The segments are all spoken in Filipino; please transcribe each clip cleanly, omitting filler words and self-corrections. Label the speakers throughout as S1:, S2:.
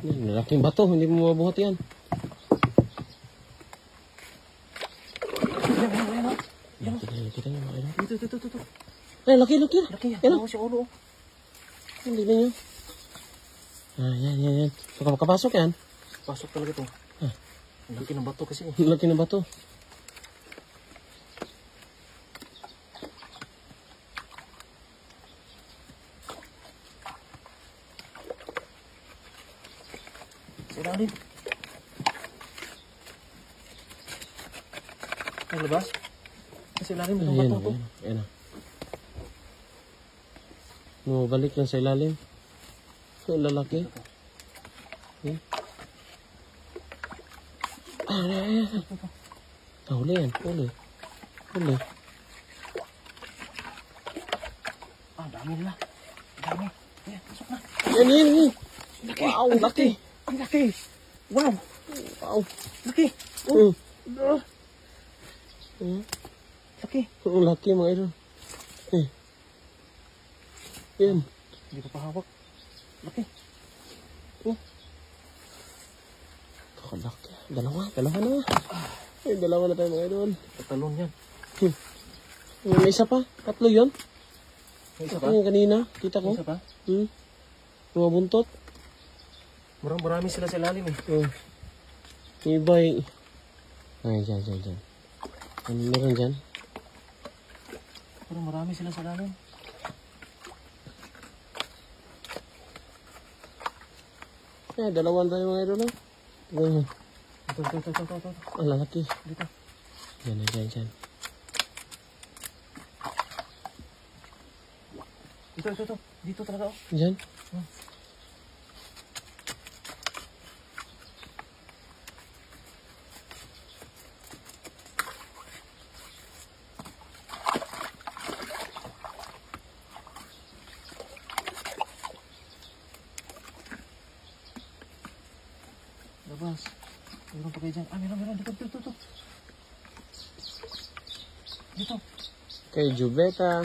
S1: Yan, malaking bato, hindi mo mabuhat yan. Kita niyo mga idol.
S2: Ito.
S1: Ay, laki.
S2: Laki yan.
S1: Yan.
S2: Ako siya ulo.
S1: Hindi niyo. Yan. Baka makapasok yan.
S2: Pasok talaga ito. Laki ng bato kasi.
S1: Laki ng bato.
S2: Sa ilalim. Ang labas. Sa ilalim ng bato to.
S1: Ayan. No, balik lang sa ilalim. Ang lalaki. Huli yan. Huli.
S2: Dami nila. Dami. Ayan, pasok na.
S1: Yan.
S2: Laki.
S1: Wow, laki.
S2: Ang laki. Wow. Laki. Laki.
S1: Ang laki mga idol. Yan.
S2: Hindi ko pa hawak. Laki.
S1: Laki. Dalawa na. Ay, dalawa na tayo mga idol.
S2: Tatalon yan.
S1: May isa pa. Tatlo yun.
S2: May isa
S1: Ito
S2: pa?
S1: yung kanina. Kita ko.
S2: Isa pa?
S1: Mga buntot.
S2: Marami sila sa ilalim eh.
S1: Iba eh. Ay, dyan. Meron dyan.
S2: Pero marami sila sa ilalim.
S1: Dalawa na tayo mga idol.
S2: Ito.
S1: Ang lalaki.
S2: Dito.
S1: Yan.
S2: Ito. Dito talaga oh.
S1: Dyan.
S2: Labas. Meron pa kayo dyan. Meron. Dito. Dito.
S1: Kay Jubeta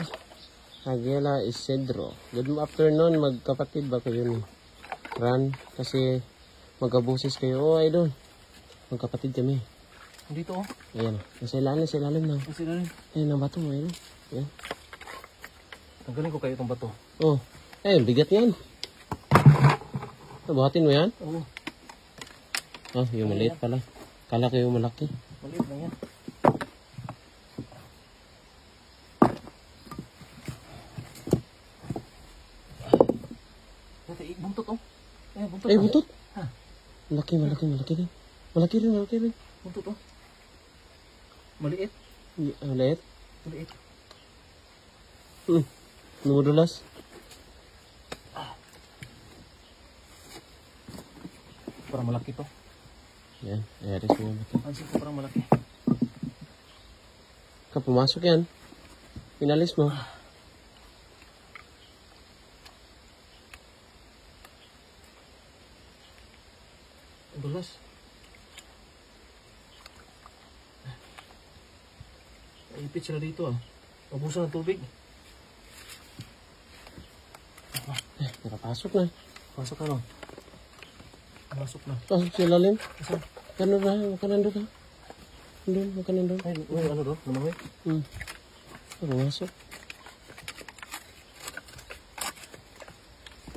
S1: Aguila Isidro. Good afternoon, magkapatid ba kayo ni Ran? Kasi magkabusis kayo. Idol. Magkapatid kami.
S2: Dito oh.
S1: Ayan. Nasa ilalim na.
S2: Sa ilalim.
S1: Ayan ang bato, idol. Ayan.
S2: Tanggalin ko kayo itong bato.
S1: Bigat yan. Buhatin mo yan?
S2: Oo.
S1: Yung maliit pala. Kala ko yung malaki.
S2: Maliit lang yan. Buntot oh. Buntot.
S1: Buntot.
S2: Ha?
S1: Malaki din. Malaki rin.
S2: Buntot oh. Maliit.
S1: Maliit.
S2: Maliit.
S1: Lumudulas.
S2: Parang malaki to.
S1: Yan. Ayan ko yung malaki.
S2: Pansin ko parang malaki.
S1: Pumasok yan. Pinalis mo.
S2: Dulas. Ipit sila dito ah. Ubusan ng tubig.
S1: Nakapasok na.
S2: Pasok ka no. Pasok na.
S1: Pasok sa ilalim.
S2: Asan?
S1: Gano'n na. Huwag ka nandun ha. Huwag ka nandun.
S2: Ay, ano doon? Namangoy?
S1: Pumasok.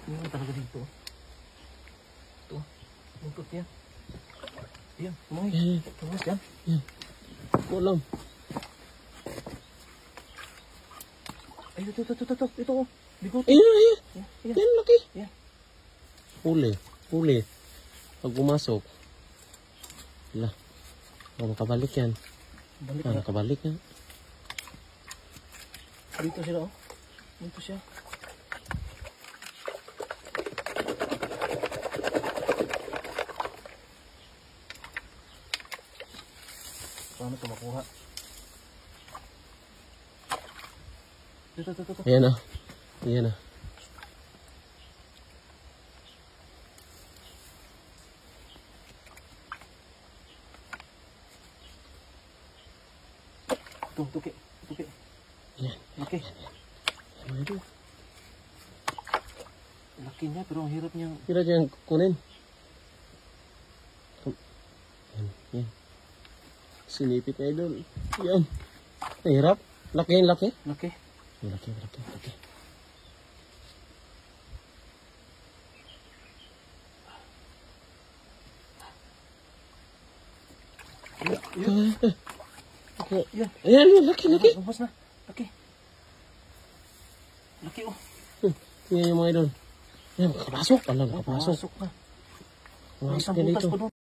S2: Ano talaga dito? Ito. Buntot yan. Yan, namangoy. Tumas yan.
S1: Kulang.
S2: Ay, ito oh. Bigot.
S1: Ayun.
S2: Yan,
S1: Laki.
S2: Yan.
S1: Huli. Pag pumasok. Wala. Makabalik yan.
S2: Balik na.
S1: Nakabalik yan.
S2: Dito sila oh. Dito siya. Paano ito makuha? Dito.
S1: Ayan na.
S2: Tuki.
S1: Yan.
S2: Laki.
S1: Ayan.
S2: Laki niya pero ang hirap niyang
S1: Kira dyan kunin. Yan. Sinipit na idol. Yan. Hirap. Laki yung laki.
S2: Laki.
S1: Laki.
S2: Yan.
S1: Ayan, laki.
S2: Lumabas na. Laki. Laki oh.
S1: Yan yung mga idol. Yan, nakapasok. Nakapasok.
S2: Pasok na.
S1: Nakapasok
S2: Isang
S1: na
S2: butas
S1: dito.
S2: pa doon.